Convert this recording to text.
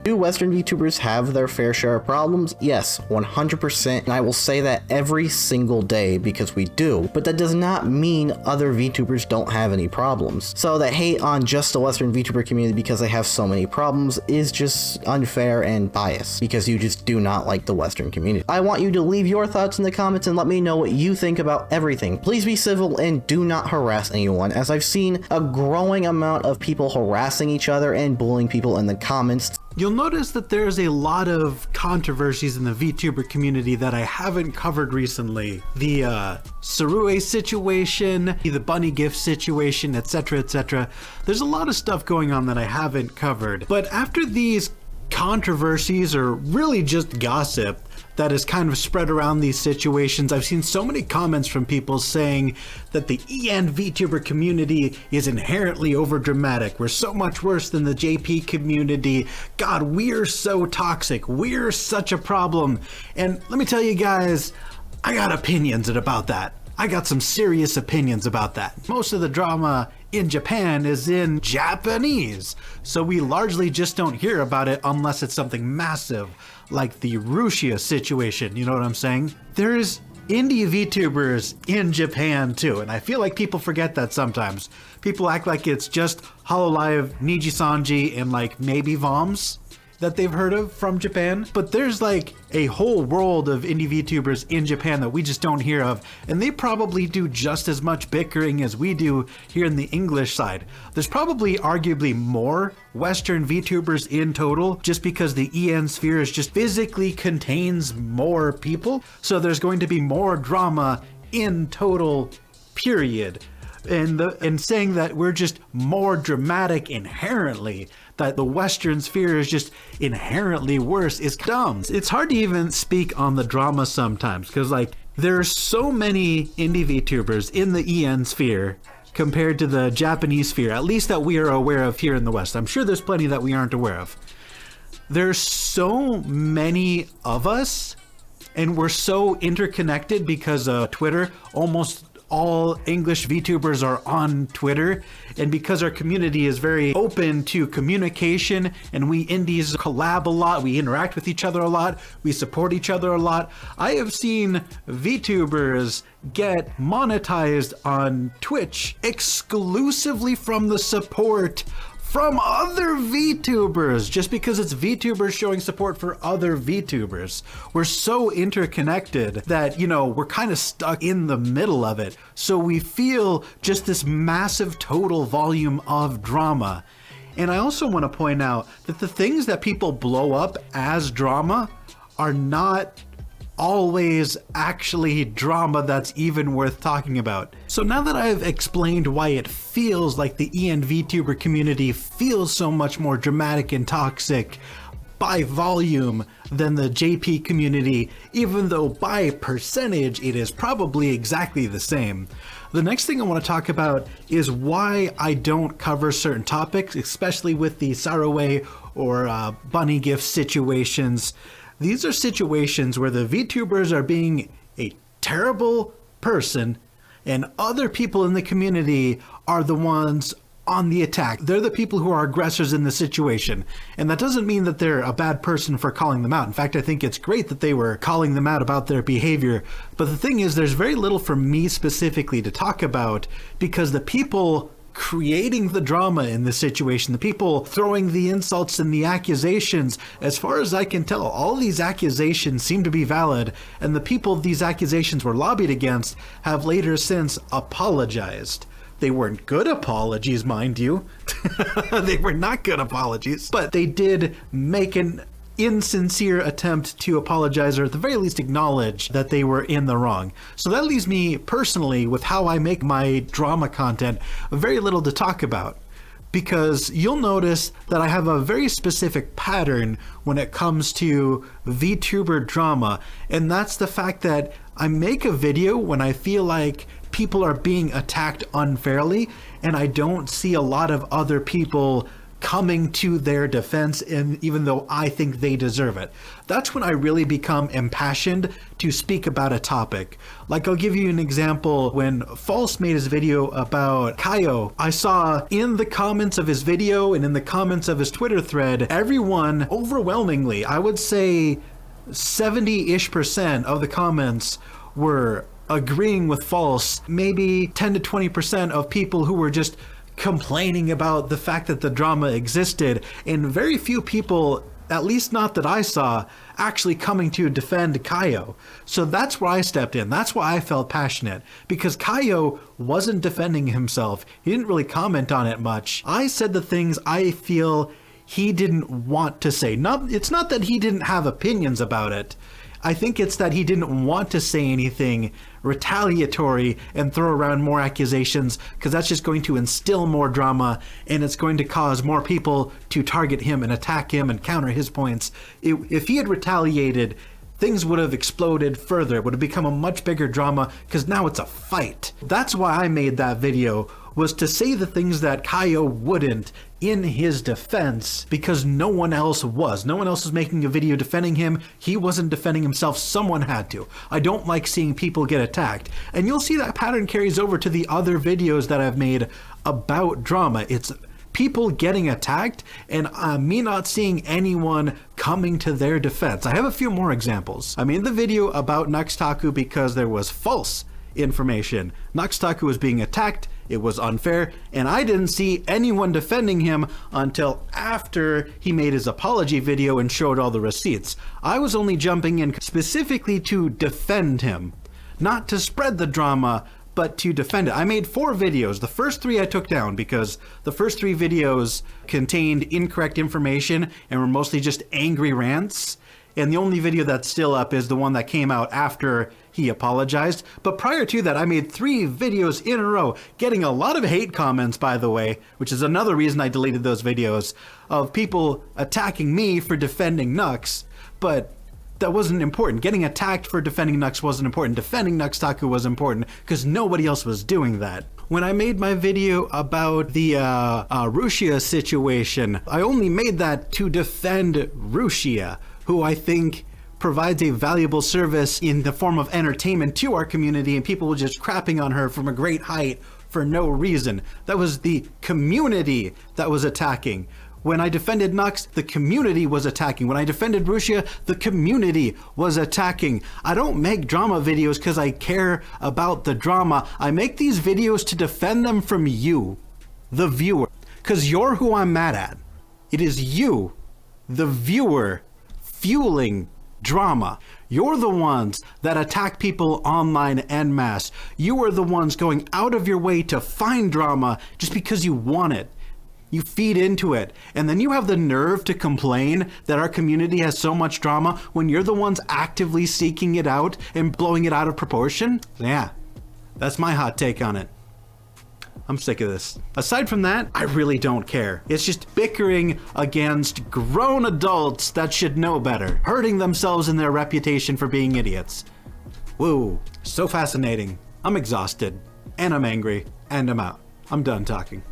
Do Western VTubers have their fair share of problems? Yes, 100%, and I will say that every single day because we do, but that does not mean other VTubers don't have any problems. So that hate on just the Western VTuber community because they have so many problems is just unfair and biased because you just do not like the Western community. I want you to leave your thoughts in the comments and let me know what you think about everything. Please be civil and do not harass anyone, as I've seen a growing amount of people harassing each other and bullying people in the comments. You'll notice that there's a lot of controversies in the VTuber community that I haven't covered recently. The Saruei situation, the bunny gift situation, etc, etc. There's a lot of stuff going on that I haven't covered. But after these controversies, or really just gossip, that is kind of spread around these situations, I've seen so many comments from people saying that the EN VTuber community is inherently overdramatic. We're so much worse than the JP community. God, we're so toxic. We're such a problem. And let me tell you guys, I got opinions about that. I got some serious opinions about that. Most of the drama in Japan is in Japanese, so we largely just don't hear about it unless it's something massive, like the Rusia situation, you know what I'm saying? There's indie VTubers in Japan too, and I feel like people forget that sometimes. People act like it's just Hololive, Nijisanji, and like maybe Voms that they've heard of from Japan, but there's like a whole world of indie VTubers in Japan that we just don't hear of, and they probably do just as much bickering as we do here in the English side. There's probably arguably more Western VTubers in total, just because the EN sphere is just physically contains more people, so there's going to be more drama in total, period. And saying that we're just more dramatic inherently, that the Western sphere is just inherently worse, is dumb. It's hard to even speak on the drama sometimes, because like there's so many indie VTubers in the EN sphere compared to the Japanese sphere, at least that we are aware of here in the West. I'm sure there's plenty that we aren't aware of. There's so many of us, and we're so interconnected because of Twitter. Almost all English VTubers are on Twitter, and because our community is very open to communication and we indies collab a lot, we interact with each other a lot, we support each other a lot. I have seen VTubers get monetized on Twitch exclusively from the support from other VTubers, just because it's VTubers showing support for other VTubers. We're so interconnected that, you know, we're kind of stuck in the middle of it. So we feel just this massive total volume of drama. And I also want to point out that the things that people blow up as drama are not always actually drama that's even worth talking about. So now that I've explained why it feels like the EN VTuber community feels so much more dramatic and toxic by volume than the JP community, even though by percentage it is probably exactly the same, the next thing I want to talk about is why I don't cover certain topics, especially with the Saruei or bunny gift situations. These are situations where the VTubers are being a terrible person and other people in the community are the ones on the attack. They're the people who are aggressors in the situation. And that doesn't mean that they're a bad person for calling them out. In fact, I think it's great that they were calling them out about their behavior. But the thing is, there's very little for me specifically to talk about because the people creating the drama in this situation, the people throwing the insults and the accusations, as far as I can tell, all these accusations seem to be valid, and the people these accusations were lobbied against have later since apologized. They weren't good apologies, mind you. They were not good apologies, but they did make an insincere attempt to apologize, or at the very least acknowledge that they were in the wrong. So that leaves me personally, with how I make my drama content, very little to talk about, because you'll notice that I have a very specific pattern when it comes to VTuber drama, and that's the fact that I make a video when I feel like people are being attacked unfairly, and I don't see a lot of other people coming to their defense, and even though I think they deserve it. That's when I really become impassioned to speak about a topic. Like, I'll give you an example. When False made his video about Khyo, I saw in the comments of his video and in the comments of his Twitter thread, everyone overwhelmingly, I would say 70-ish% of the comments were agreeing with False. Maybe 10 to 20% of people who were just complaining about the fact that the drama existed, and very few people, at least not that I saw, actually coming to defend Khyo. So that's where I stepped in. That's why I felt passionate, because Khyo wasn't defending himself. He didn't really comment on it much. I said the things I feel he didn't want to say. It's not that he didn't have opinions about it. I think it's that he didn't want to say anything retaliatory and throw around more accusations, because that's just going to instill more drama, and it's going to cause more people to target him and attack him and counter his points. If he had retaliated, things would have exploded further. It would have become a much bigger drama, because now it's a fight. That's why I made that video, was to say the things that Khyo wouldn't in his defense, because no one else was. No one else was making a video defending him. He wasn't defending himself. Someone had to. I don't like seeing people get attacked. And you'll see that pattern carries over to the other videos that I've made about drama. It's people getting attacked and me not seeing anyone coming to their defense. I have a few more examples. I made the video about Nuxtaku because there was false information. Nuxtaku was being attacked. It was unfair, and I didn't see anyone defending him until after he made his apology video and showed all the receipts. I was only jumping in specifically to defend him, not to spread the drama, but to defend it. I made 4 videos. The first 3 I took down because the first 3 videos contained incorrect information and were mostly just angry rants. And the only video that's still up is the one that came out after he apologized. But prior to that, I made 3 videos in a row, getting a lot of hate comments, by the way, which is another reason I deleted those videos, of people attacking me for defending Nux. But that wasn't important. Getting attacked for defending Nux wasn't important. Defending Nuxtaku was important, because nobody else was doing that. When I made my video about the Rushia situation, I only made that to defend Rushia, who I think provides a valuable service in the form of entertainment to our community, and people were just crapping on her from a great height for no reason. That was the community that was attacking. When I defended Nux, the community was attacking. When I defended Rushia, the community was attacking. I don't make drama videos because I care about the drama. I make these videos to defend them from you, the viewer, because you're who I'm mad at. It is you, the viewer, fueling drama. You're the ones that attack people online en masse. You are the ones going out of your way to find drama just because you want it. You feed into it, and then you have the nerve to complain that our community has so much drama when you're the ones actively seeking it out and blowing it out of proportion? Yeah, that's my hot take on it. I'm sick of this. Aside from that, I really don't care. It's just bickering against grown adults that should know better, hurting themselves and their reputation for being idiots. Woo, so fascinating. I'm exhausted, and I'm angry, and I'm out. I'm done talking.